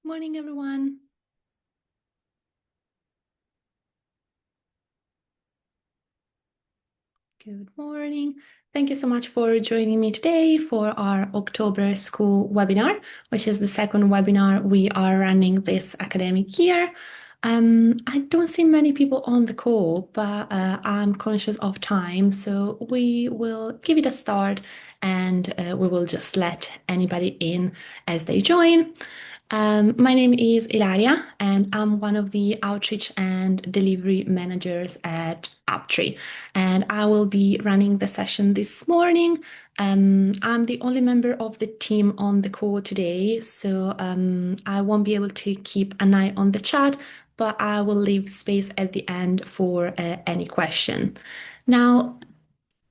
Morning, everyone. Good morning. Thank you so much for joining me today for our October school webinar, which is the second webinar we are running this academic year. I don't see many people on the call, but I'm conscious of time, so we will give it a start and we will just let anybody in as they join. My name is Ilaria, and I'm one of the outreach and delivery managers at Uptree, and I will be running the session this morning. I'm the only member of the team on the call today, so I won't be able to keep an eye on the chat, but I will leave space at the end for any question. Now,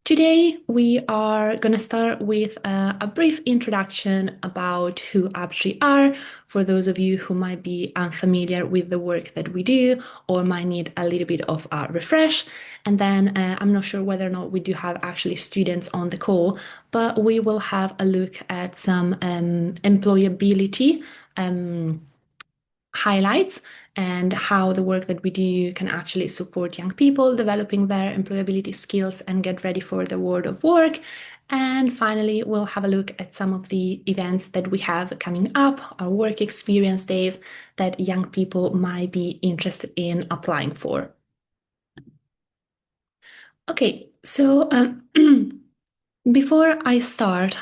today, we are going to start with a brief introduction about who Uptree are, for those of you who might be unfamiliar with the work that we do or might need a little bit of a refresh. And then I'm not sure whether or not we do have actually students on the call, but we will have a look at some employability highlights and how the work that we do can actually support young people developing their employability skills and get ready for the world of work. And finally, we'll have a look at some of the events that we have coming up, our work experience days that young people might be interested in applying for. Okay, so before I start,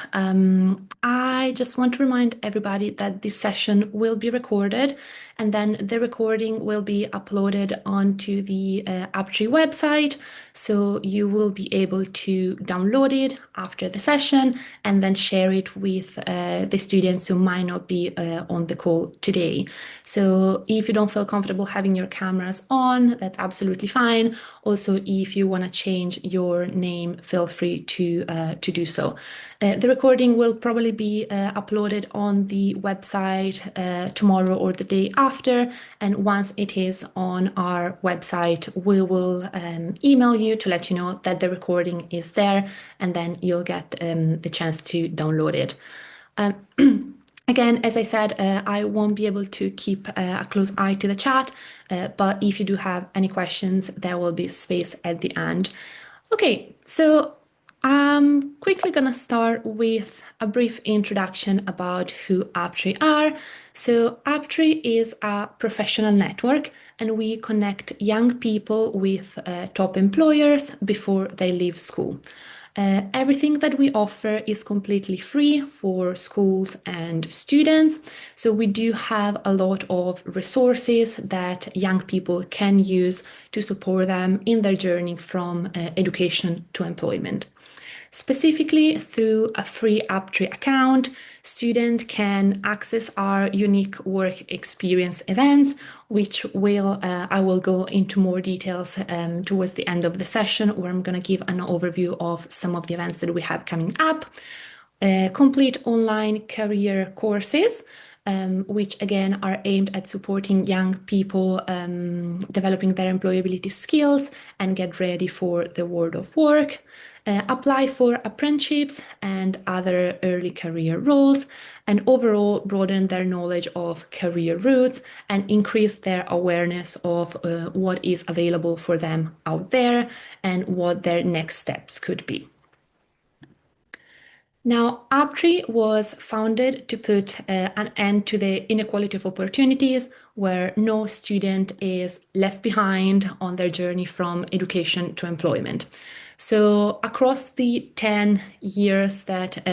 I just want to remind everybody that this session will be recorded, and then the recording will be uploaded onto the Uptree website. So you will be able to download it after the session and then share it with the students who might not be on the call today. So if you don't feel comfortable having your cameras on, that's absolutely fine. Also, if you want to change your name, feel free to do so. The recording will probably be uploaded on the website tomorrow or the day after. And once it is on our website, we will email you to let you know that the recording is there, and then you'll get the chance to download it. Again, as I said, I won't be able to keep a close eye to the chat, but if you do have any questions, there will be space at the end. Okay, so I'm quickly gonna start with a brief introduction about who Uptree are. So Uptree is a professional network, and we connect young people with top employers before they leave school. Everything that we offer is completely free for schools and students. So we do have a lot of resources that young people can use to support them in their journey from education to employment. Specifically, through a free Uptree account, students can access our unique work experience events, which I will go into more details towards the end of the session, where I'm going to give an overview of some of the events that we have coming up. Complete online career courses, which again are aimed at supporting young people developing their employability skills and get ready for the world of work. Apply for apprenticeships and other early career roles, and overall broaden their knowledge of career routes and increase their awareness of what is available for them out there and what their next steps could be. Now, Uptree was founded to put an end to the inequality of opportunities, where no student is left behind on their journey from education to employment. So across the 10 years that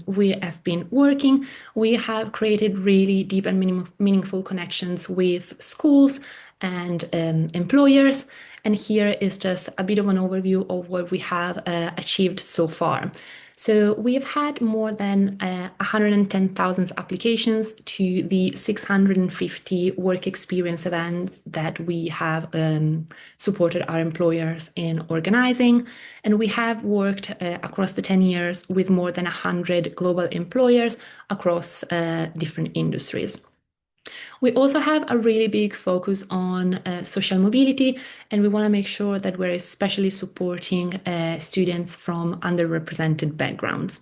we have been working, we have created really deep and meaningful connections with schools and employers. And here is just a bit of an overview of what we have achieved so far. So we have had more than 110,000 applications to the 650 work experience events that we have supported our employers in organizing. And we have worked across the 10 years with more than 100 global employers across different industries. We also have a really big focus on social mobility, and we want to make sure that we're especially supporting students from underrepresented backgrounds.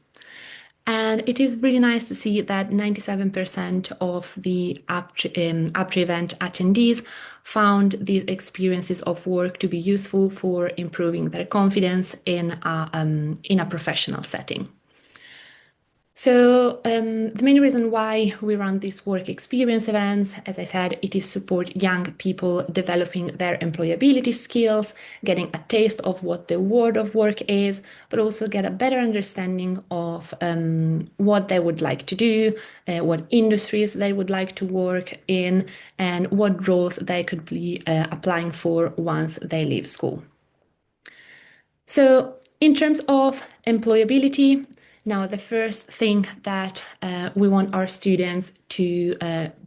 And it is really nice to see that 97% of the Uptree event attendees found these experiences of work to be useful for improving their confidence in a professional setting. So the main reason why we run these work experience events, as I said, it is support young people developing their employability skills, getting a taste of what the world of work is, but also get a better understanding of what they would like to do, what industries they would like to work in, and what roles they could be applying for once they leave school. So, in terms of employability, now the first thing that we want our students to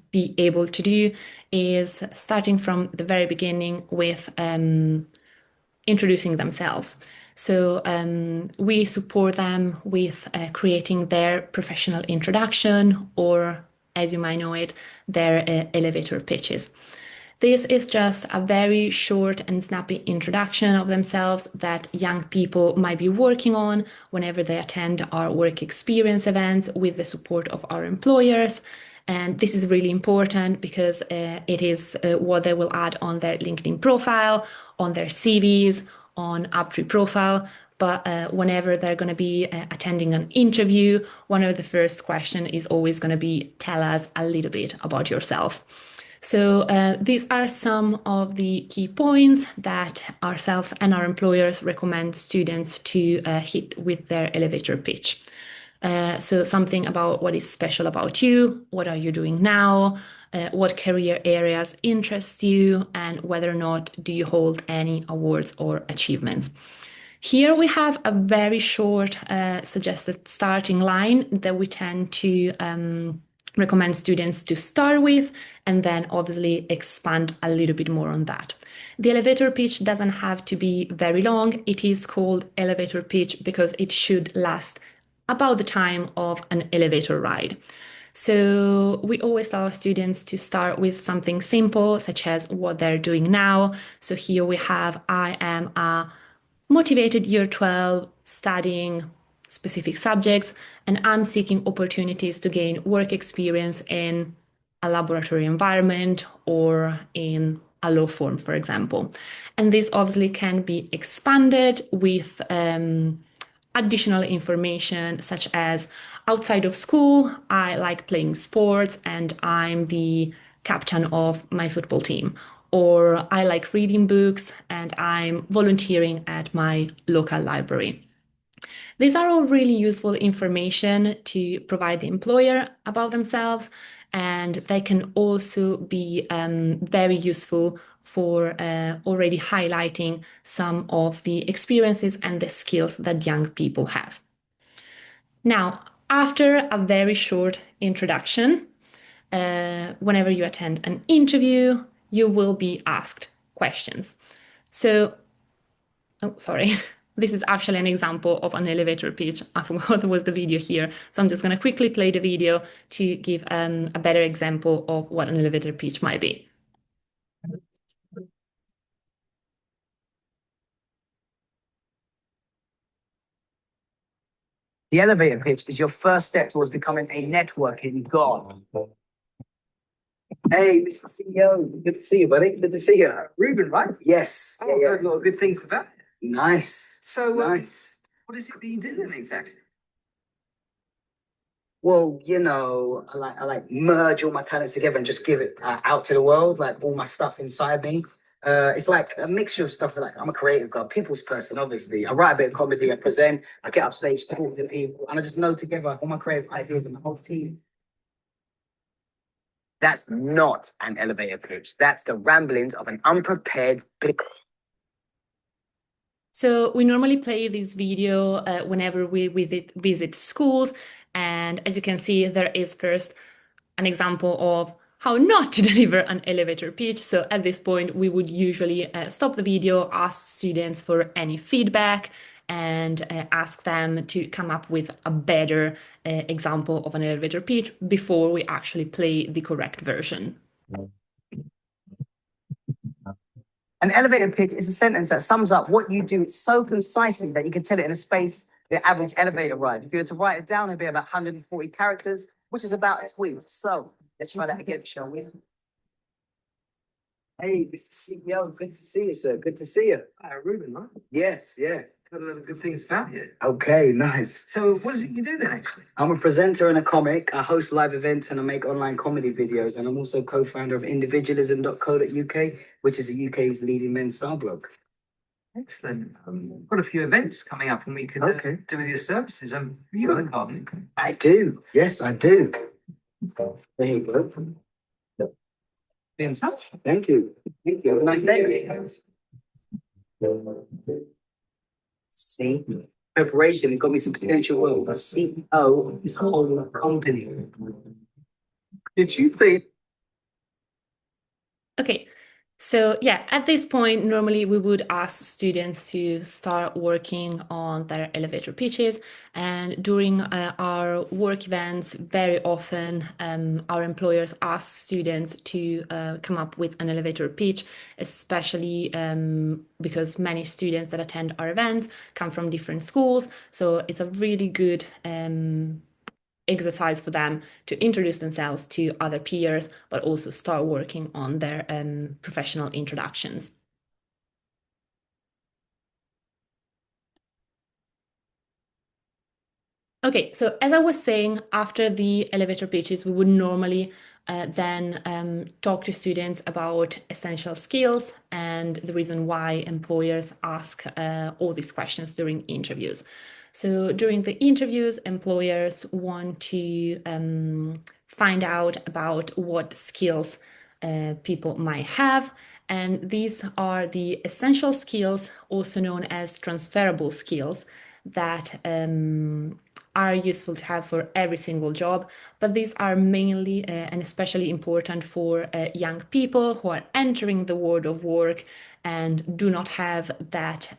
be able to do is starting from the very beginning with introducing themselves. So we support them with creating their professional introduction, or as you might know it, their elevator pitches. This is just a very short and snappy introduction of themselves that young people might be working on whenever they attend our work experience events with the support of our employers. And this is really important because it is what they will add on their LinkedIn profile, on their CVs, on Uptree profile. But whenever they're going to be attending an interview, one of the first questions is always going to be, tell us a little bit about yourself. So these are some of the key points that ourselves and our employers recommend students to hit with their elevator pitch. So something about what is special about you, what are you doing now, what career areas interest you, and whether or not do you hold any awards or achievements. Here we have a very short suggested starting line that we tend to recommend students to start with, and then obviously expand a little bit more on that. The elevator pitch doesn't have to be very long. It is called elevator pitch because it should last about the time of an elevator ride. So we always tell our students to start with something simple, such as what they're doing now. So here we have, I am a motivated year 12 studying specific subjects, and I'm seeking opportunities to gain work experience in a laboratory environment or in a law firm, for example. And this obviously can be expanded with additional information, such as outside of school, I like playing sports and I'm the captain of my football team. Or I like reading books and I'm volunteering at my local library. These are all really useful information to provide the employer about themselves, and they can also be very useful for already highlighting some of the experiences and the skills that young people have. Now, after a very short introduction, whenever you attend an interview, you will be asked questions. So, oh, sorry. This is actually an example of an elevator pitch. I forgot there was the video here. So I'm just going to quickly play the video to give a better example of what an elevator pitch might be. The elevator pitch is your first step towards becoming a networking god. Hey, Mr. CEO, good to see you, buddy. Good to see you. Ruben, right? Yes. Oh, yeah, yeah. A lot of good things about it. Nice. So, nice. What is it that you do then exactly? Well, I like merge all my talents together and just give it out to the world, like all my stuff inside me. It's like a mixture of stuff. Like I'm a creative guy, people's person, obviously. I write a bit of comedy, I present, I get up stage, talk to people, and I just know together all my creative ideas and the whole team. That's not an elevator pitch. That's the ramblings of an unprepared big. So we normally play this video whenever we visit schools. And as you can see, there is first an example of how not to deliver an elevator pitch. So at this point, we would usually stop the video, ask students for any feedback, and ask them to come up with a better example of an elevator pitch before we actually play the correct version. An elevator pitch is a sentence that sums up what you do so concisely that you can tell it in a space the average elevator ride. If you were to write it down, it'd be about 140 characters, which is about a tweet. So let's try that again, shall we? Hey, Mr. CEO, good to see you, sir. Good to see you. Hi, Ruben, right? Yes, yeah. Got a lot of good things about you. Okay, nice. So, what is it you do then, actually? I'm a presenter and a comic. I host live events and I make online comedy videos. And I'm also co-founder of individualism.co.uk, which is the UK's leading men's style blog. Excellent. Got a few events coming up, and we could Okay. do with your services. You got a card, Nick? I do. Yes, I do. There you go. Be in touch. Thank you. Thank you. Have a nice day. See, preparation. It got me some potential work. A CEO of this whole company. Did you think? Okay, so yeah, at this point, normally we would ask students to start working on their elevator pitches. And during our work events, very often our employers ask students to come up with an elevator pitch, especially because many students that attend our events come from different schools. So it's a really good exercise for them to introduce themselves to other peers, but also start working on their professional introductions. Okay, so as I was saying, after the elevator pitches, we would normally then talk to students about essential skills and the reason why employers ask all these questions during interviews. So during the interviews, employers want to find out about what skills people might have. And these are the essential skills, also known as transferable skills, that are useful to have for every single job, but these are mainly and especially important for young people who are entering the world of work and do not have that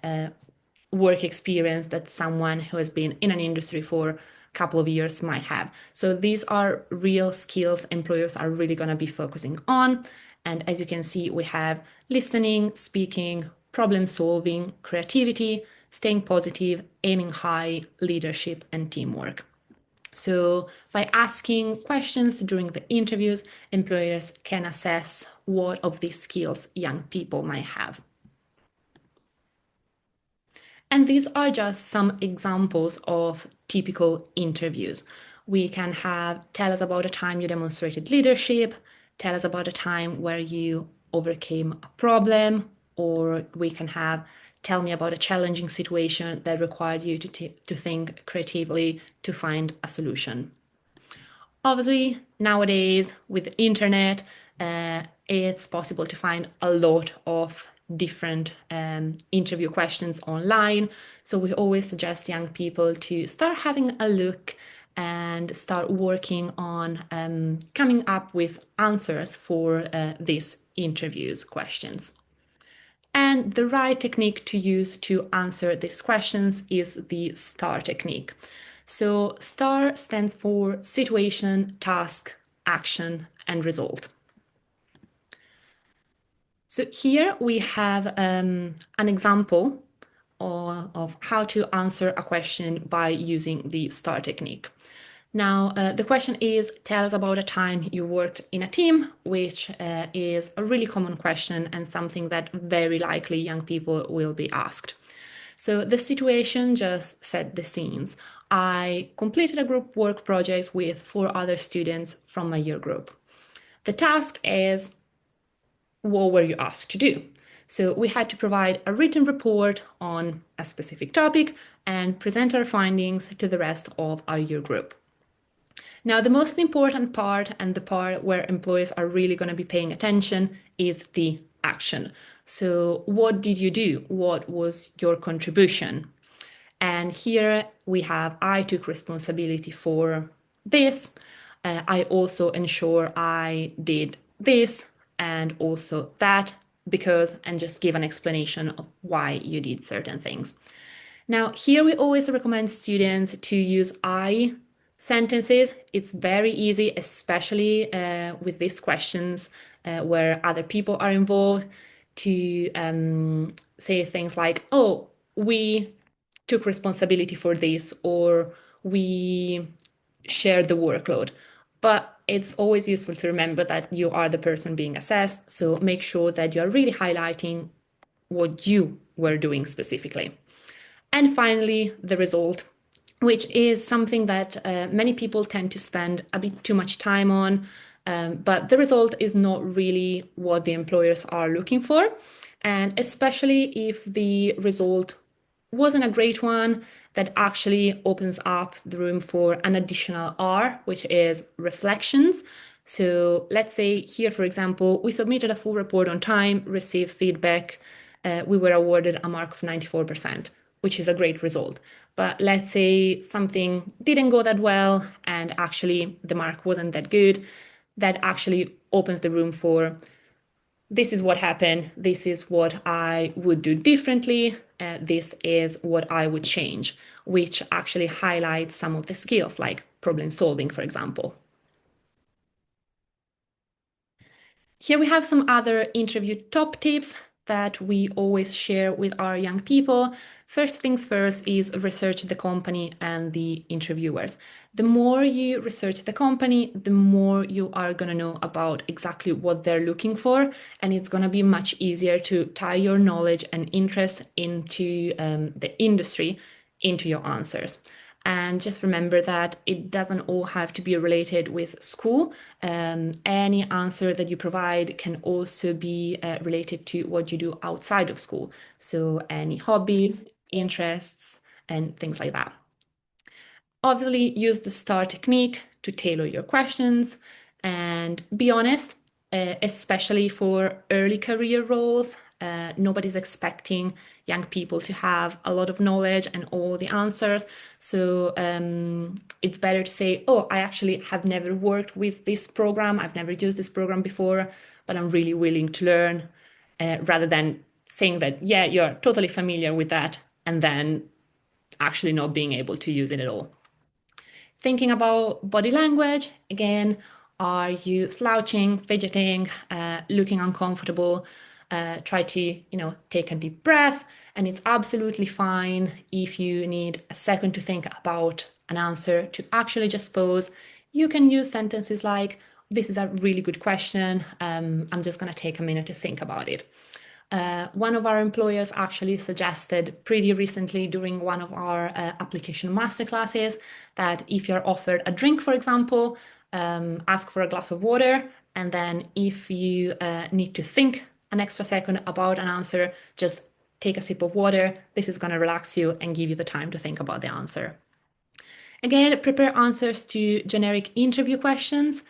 work experience that someone who has been in an industry for a couple of years might have. So these are real skills employers are really going to be focusing on. And as you can see, we have listening, speaking, problem solving, creativity, staying positive, aiming high, leadership, and teamwork. So by asking questions during the interviews, employers can assess what of these skills young people might have. And these are just some examples of typical interviews. We can have tell us about a time you demonstrated leadership, tell us about a time where you overcame a problem, or we can have tell me about a challenging situation that required you to think creatively to find a solution. Obviously, nowadays with the internet, it's possible to find a lot of different interview questions online. So we always suggest young people to start having a look and start working on coming up with answers for these interviews questions. And the right technique to use to answer these questions is the STAR technique. So STAR stands for situation, task, action, and result. So here we have an example of how to answer a question by using the STAR technique. Now, the question is, tell us about a time you worked in a team, which is a really common question and something that very likely young people will be asked. So the situation just set the scenes. I completed a group work project with 4 other students from my year group. The task is, what were you asked to do? So we had to provide a written report on a specific topic and present our findings to the rest of our year group. Now, the most important part and the part where employers are really going to be paying attention is the action. So what did you do? What was your contribution? And here we have, I took responsibility for this. I also ensure I did this and also that because, and just give an explanation of why you did certain things. Now, here we always recommend students to use I sentences. It's very easy, especially with these questions where other people are involved, to say things like, oh, we took responsibility for this or we share the workload. But it's always useful to remember that you are the person being assessed. So make sure that you're really highlighting what you were doing specifically. And finally, the result, which is something that many people tend to spend a bit too much time on. But the result is not really what the employers are looking for. And especially if the result wasn't a great one, that actually opens up the room for an additional R, which is reflections. So let's say here, for example, we submitted a full report on time, received feedback, we were awarded a mark of 94%, which is a great result. But let's say something didn't go that well and actually the mark wasn't that good, that actually opens the room for this is what happened, this is what I would do differently, this is what I would change, which actually highlights some of the skills like problem solving, for example. Here we have some other interview top tips that we always share with our young people. First things first is research the company and the interviewers. The more you research the company, the more you are going to know about exactly what they're looking for, and it's going to be much easier to tie your knowledge and interest into the industry into your answers. And just remember that it doesn't all have to be related with school. Any answer that you provide can also be related to what you do outside of school. So any hobbies, interests, and things like that. Obviously, use the STAR technique to tailor your questions and be honest, especially for early career roles. Nobody's expecting young people to have a lot of knowledge and all the answers. So it's better to say, oh, I actually have never worked with this program. I've never used this program before, but I'm really willing to learn, rather than saying that, yeah, you're totally familiar with that, and then actually not being able to use it at all. Thinking about body language, again, are you slouching, fidgeting, looking uncomfortable? Try to, take a deep breath. And it's absolutely fine if you need a second to think about an answer to actually just pause. You can use sentences like, this is a really good question. I'm just going to take a minute to think about it. One of our employers actually suggested pretty recently during one of our application masterclasses that if you're offered a drink, for example, ask for a glass of water. And then if you need to think an extra second about an answer, just take a sip of water. This is going to relax you and give you the time to think about the answer. Again, prepare answers to generic interview questions.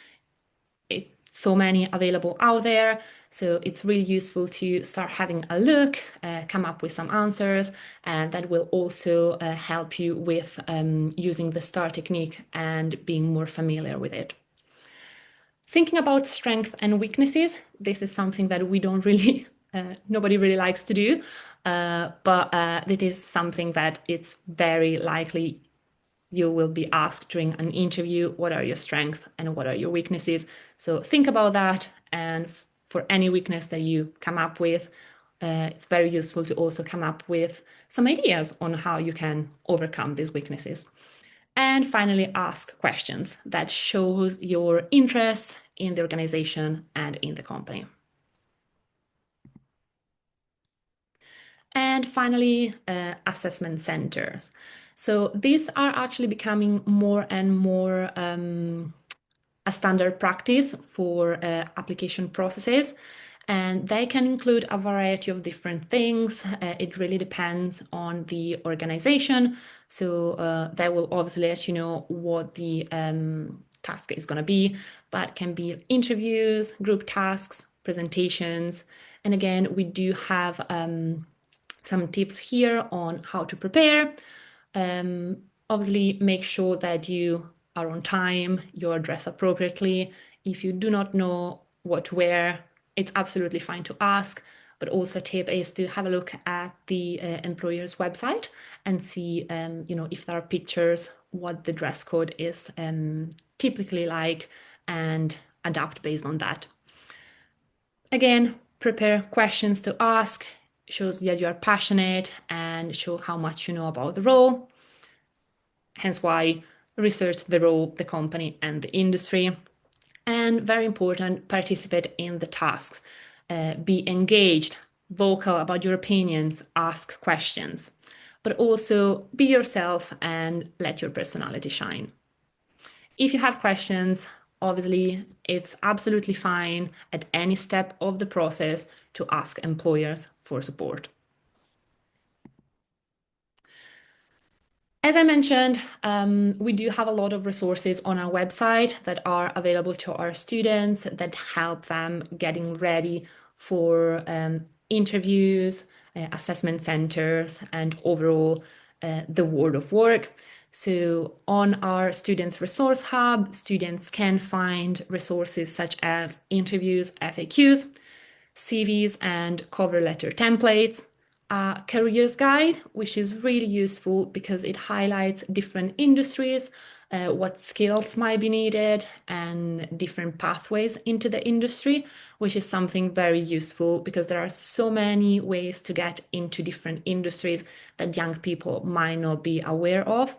So many available out there. So it's really useful to start having a look, come up with some answers, and that will also help you with using the STAR technique and being more familiar with it. Thinking about strengths and weaknesses, this is something that we don't really, nobody really likes to do, but it is something that it's very likely you will be asked during an interview, what are your strengths and what are your weaknesses? So think about that. And for any weakness that you come up with, it's very useful to also come up with some ideas on how you can overcome these weaknesses. And finally, ask questions that shows your interest in the organization and in the company. And finally, assessment centers. So these are actually becoming more and more a standard practice for application processes. And they can include a variety of different things. It really depends on the organization. So they will obviously let you know what the task is going to be, but can be interviews, group tasks, presentations. And again, we do have some tips here on how to prepare. Obviously, make sure that you are on time, you're dressed appropriately. If you do not know what to wear, it's absolutely fine to ask. But also a tip is to have a look at the employer's website and see, if there are pictures, what the dress code is typically like, and adapt based on that. Again, prepare questions to ask. shows that you are passionate and show how much you know about the role. Hence why research the role, the company, and the industry. And very important, participate in the tasks. Be engaged, vocal about your opinions, ask questions, but also be yourself and let your personality shine. If you have questions, obviously, it's absolutely fine at any step of the process to ask employers for support. As I mentioned, we do have a lot of resources on our website that are available to our students that help them getting ready for interviews, assessment centers, and overall the world of work. So on our Students Resource Hub, students can find resources such as interviews, FAQs, CVs and cover letter templates, a careers guide, which is really useful because it highlights different industries, what skills might be needed, and different pathways into the industry, which is something very useful because there are so many ways to get into different industries that young people might not be aware of.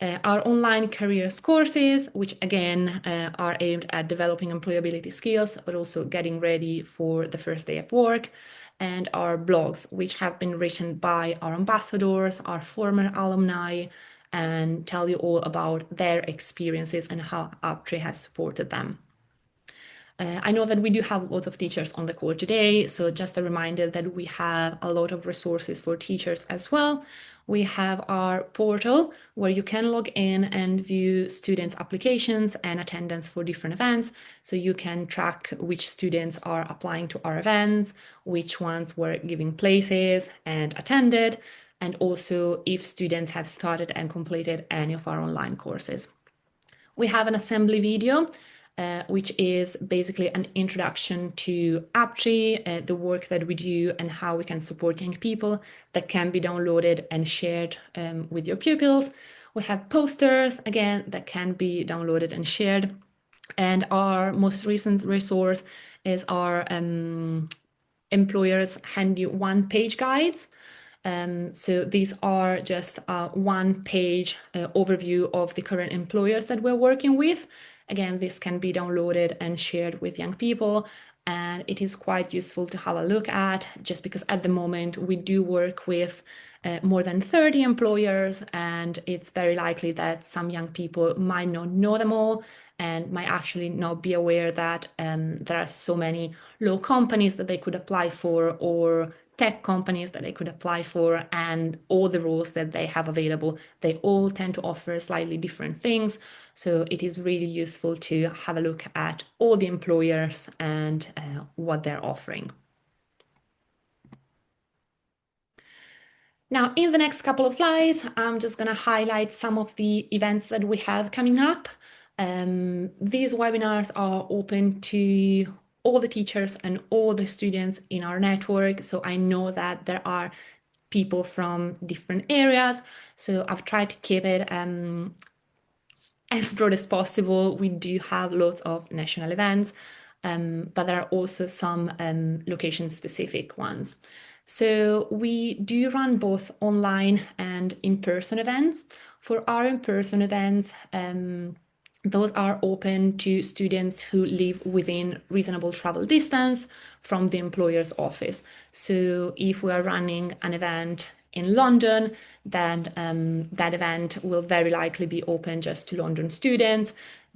Our online careers courses, which again are aimed at developing employability skills, but also getting ready for the first day of work, and our blogs, which have been written by our ambassadors, our former alumni, and tell you all about their experiences and how Uptree has supported them. I know that we do have lots of teachers on the call today, so just a reminder that we have a lot of resources for teachers as well. We have our portal where you can log in and view students' applications and attendance for different events. So you can track which students are applying to our events, which ones were giving places and attended, and also if students have started and completed any of our online courses. We have an assembly video, which is basically an introduction to Uptree, the work that we do, and how we can support young people that can be downloaded and shared with your pupils. We have posters, again, that can be downloaded and shared. And our most recent resource is our employers handy one-page guides. So these are just a one-page overview of the current employers that we're working with. Again, this can be downloaded and shared with young people, and it is quite useful to have a look at just because at the moment we do work with more than 30 employers, and it's very likely that some young people might not know them all and might actually not be aware that there are so many law companies that they could apply for or tech companies that they could apply for, and all the roles that they have available. They all tend to offer slightly different things. So it is really useful to have a look at all the employers and what they're offering. Now, in the next couple of slides, I'm just going to highlight some of the events that we have coming up. These webinars are open to all the teachers and all the students in our network. So I know that there are people from different areas. So I've tried to keep it as broad as possible. We do have lots of national events, but there are also some location-specific ones. So we do run both online and in-person events. For our in-person events, those are open to students who live within reasonable travel distance from the employer's office. So if we are running an event in London, then that event will very likely be open just to London students.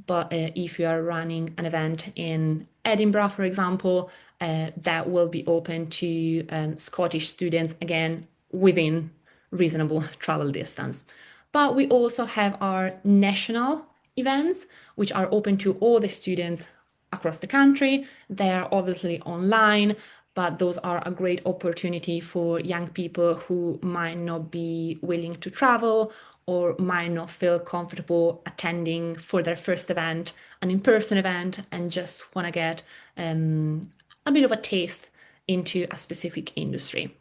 But if you are running an event in Edinburgh, for example, that will be open to Scottish students, again, within reasonable travel distance. But we also have our national events, which are open to all the students across the country. They are obviously online, but those are a great opportunity for young people who might not be willing to travel or might not feel comfortable attending for their first event, an in-person event, and just want to get a bit of a taste into a specific industry.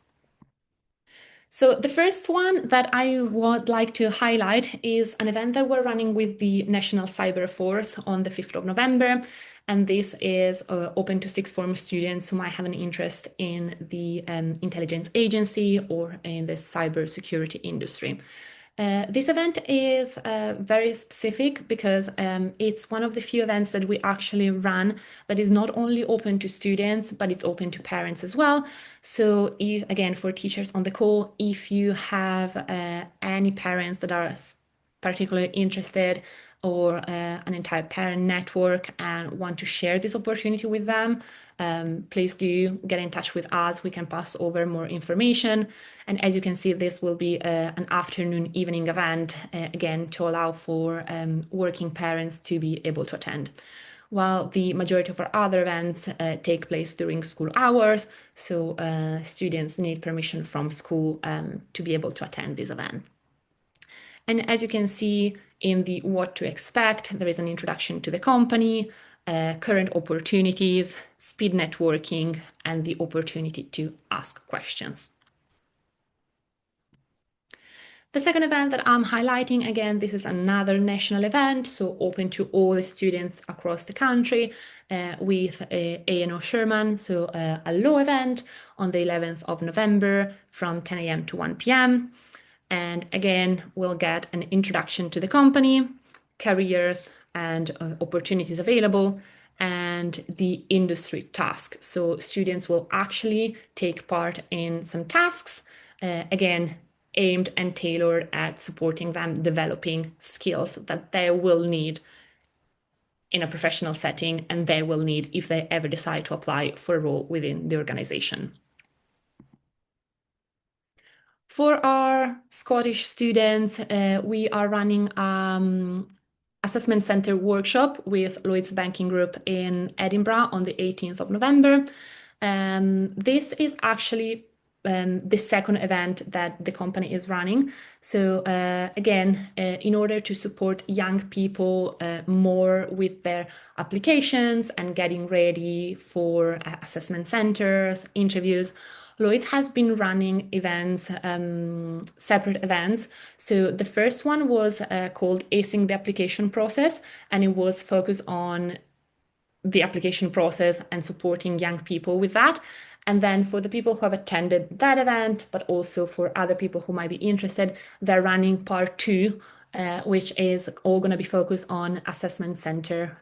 So the first one that I would like to highlight is an event that we're running with the National Cyber Force on the 5th of November. And this is open to sixth form students who might have an interest in the intelligence agency or in the cybersecurity industry. This event is very specific because it's one of the few events that we actually run that is not only open to students, but it's open to parents as well. So, if, again, for teachers on the call, if you have any parents that are particularly interested or an entire parent network and want to share this opportunity with them, please do get in touch with us. We can pass over more information. And as you can see, this will be an afternoon, evening event, again, to allow for working parents to be able to attend. While the majority of our other events take place during school hours, so students need permission from school to be able to attend this event. And as you can see in the what to expect, there is an introduction to the company, current opportunities, speed networking, and the opportunity to ask questions. The second event that I'm highlighting, again, this is another national event, so open to all the students across the country with A&O Sherman, so a law event on the 11th of November from 10 a.m. to 1 p.m. And again, we'll get an introduction to the company, careers and opportunities available, and the industry task. So students will actually take part in some tasks, again, aimed and tailored at supporting them developing skills that they will need in a professional setting and they will need if they ever decide to apply for a role within the organization. For our Scottish students, we are running assessment center workshop with Lloyds Banking Group in Edinburgh on the 18th of November. This is actually the second event that the company is running. So again, in order to support young people more with their applications and getting ready for assessment centers, interviews, Lloyds has been running events, separate events. So the first one was called Acing the Application Process, and it was focused on the application process and supporting young people with that. And then for the people who have attended that event, but also for other people who might be interested, they're running part two, which is all going to be focused on assessment center.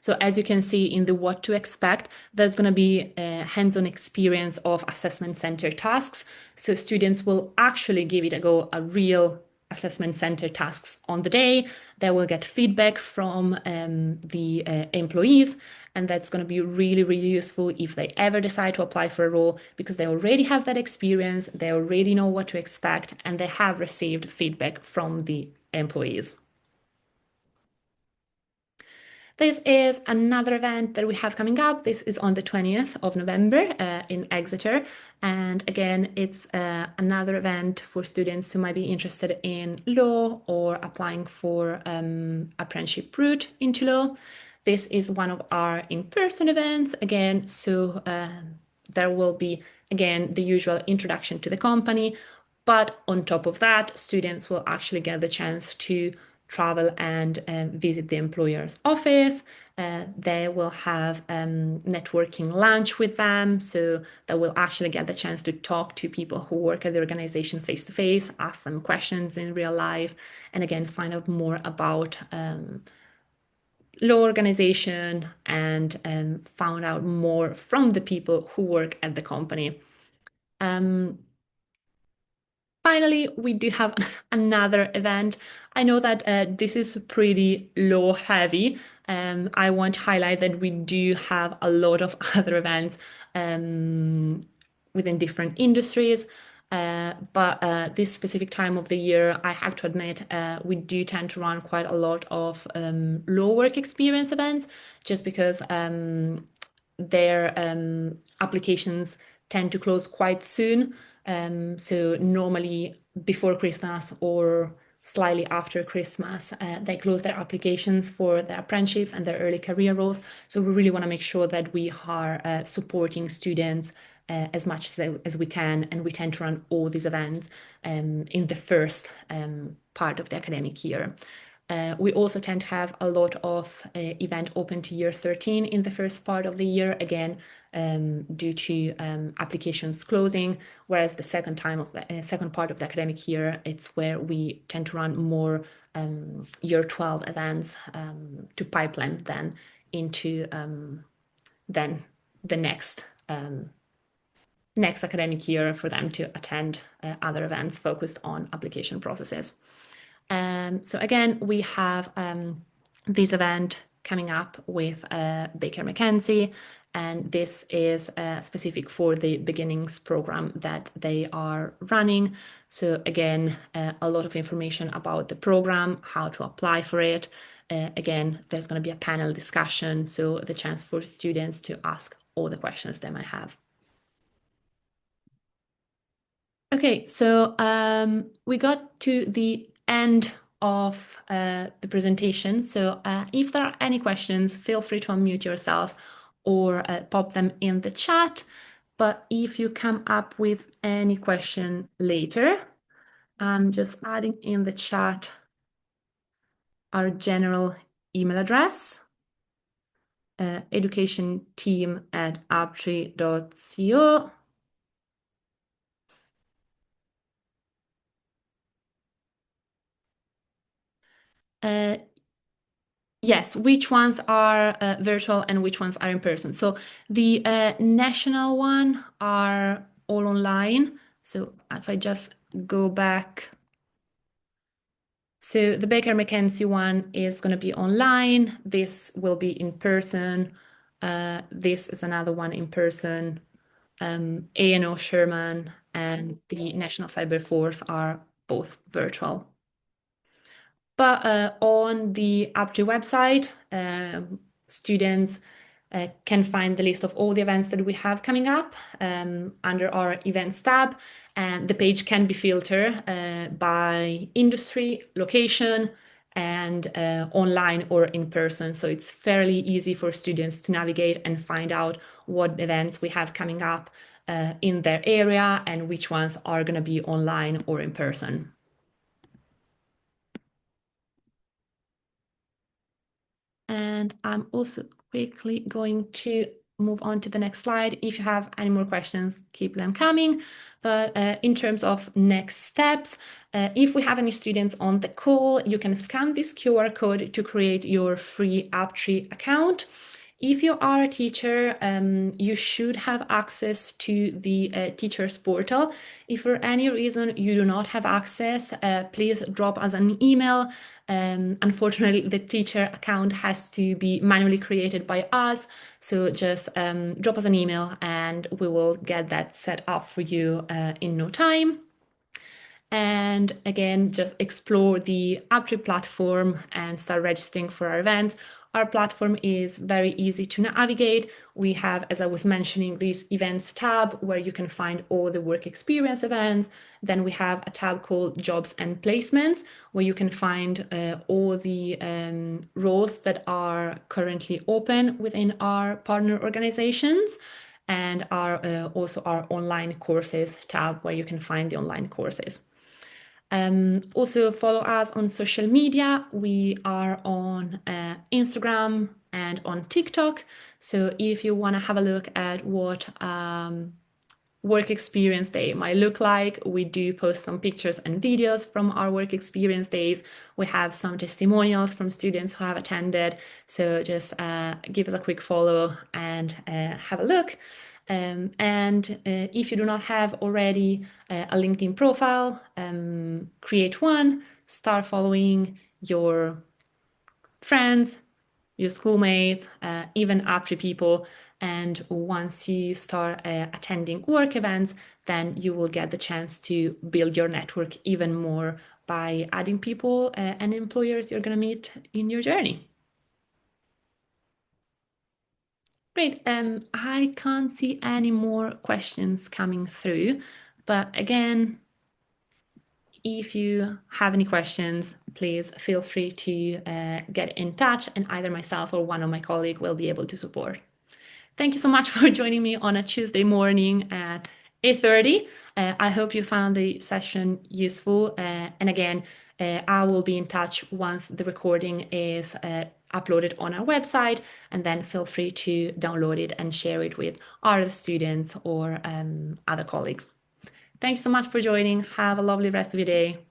So as you can see in the what to expect, there's going to be a hands-on experience of assessment center tasks. So students will actually give it a go, a real assessment center tasks on the day. They will get feedback from the employees, and that's going to be really, really useful if they ever decide to apply for a role because they already have that experience, they already know what to expect, and they have received feedback from the employees. This is another event that we have coming up. This is on the 20th of November in Exeter. And again, it's another event for students who might be interested in law or applying for apprenticeship route into law. This is one of our in-person events again. So there will be, again, the usual introduction to the company. But on top of that, students will actually get the chance to travel and visit the employer's office. They will have networking lunch with them, so they will actually get the chance to talk to people who work at the organization face to face, ask them questions in real life, and again, find out more about law organization and found out more from the people who work at the company. Finally, we do have another event. I know that this is pretty law heavy. I want to highlight that we do have a lot of other events within different industries. But this specific time of the year, I have to admit, we do tend to run quite a lot of law work experience events just because their applications tend to close quite soon. So normally before Christmas or slightly after Christmas, they close their applications for their apprenticeships and their early career roles. So we really want to make sure that we are supporting students as much as we can, and we tend to run all these events in the first part of the academic year. We also tend to have a lot of event open to year 13 in the first part of the year, again, due to applications closing, whereas the second part of the academic year, it's where we tend to run more year 12 events to pipeline then into then the next academic year for them to attend other events focused on application processes. So again, we have this event coming up with Baker McKenzie, and this is specific for the beginnings program that they are running. So again, a lot of information about the program, how to apply for it. Again, there's going to be a panel discussion, so the chance for students to ask all the questions they might have. Okay, so we got to the end of the presentation. So if there are any questions, feel free to unmute yourself or pop them in the chat. But if you come up with any question later, I'm just adding in the chat our general email address, educationteam@uptree.co. Yes, which ones are virtual and which ones are in person. So the national one are all online. So if I just go back, so the Baker McKenzie one is going to be online. This will be in person. This is another one in person. A&O Sherman and the National Cyber Force are both virtual. But on the Uptree website, students can find the list of all the events that we have coming up under our events tab, and the page can be filtered by industry, location, and online or in person. So it's fairly easy for students to navigate and find out what events we have coming up in their area and which ones are going to be online or in person. And I'm also quickly going to move on to the next slide. If you have any more questions, keep them coming. But in terms of next steps, if we have any students on the call, you can scan this QR code to create your free Uptree account. If you are a teacher, you should have access to the teachers portal. If for any reason you do not have access, please drop us an email. Unfortunately, the teacher account has to be manually created by us. So just drop us an email and we will get that set up for you in no time. And again, just explore the Uptree platform and start registering for our events. Our platform is very easy to navigate. We have, as I was mentioning, this events tab where you can find all the work experience events. Then we have a tab called jobs and placements where you can find all the roles that are currently open within our partner organizations, and also our online courses tab where you can find the online courses. Also follow us on social media. We are on Instagram and on TikTok. So if you want to have a look at what work experience day might look like, we do post some pictures and videos from our work experience days. We have some testimonials from students who have attended. So just give us a quick follow and have a look. And if you do not have already a LinkedIn profile, create one, start following your friends, your schoolmates, even Uptree people. And once you start attending work events, then you will get the chance to build your network even more by adding people and employers you're going to meet in your journey. Great. I can't see any more questions coming through, but again, if you have any questions, please feel free to get in touch, and either myself or one of my colleagues will be able to support. Thank you so much for joining me on a Tuesday morning at 8:30. I hope you found the session useful. And again, I will be in touch once the recording is uploaded on our website, and then feel free to download it and share it with other students or other colleagues. Thank you so much for joining. Have a lovely rest of your day.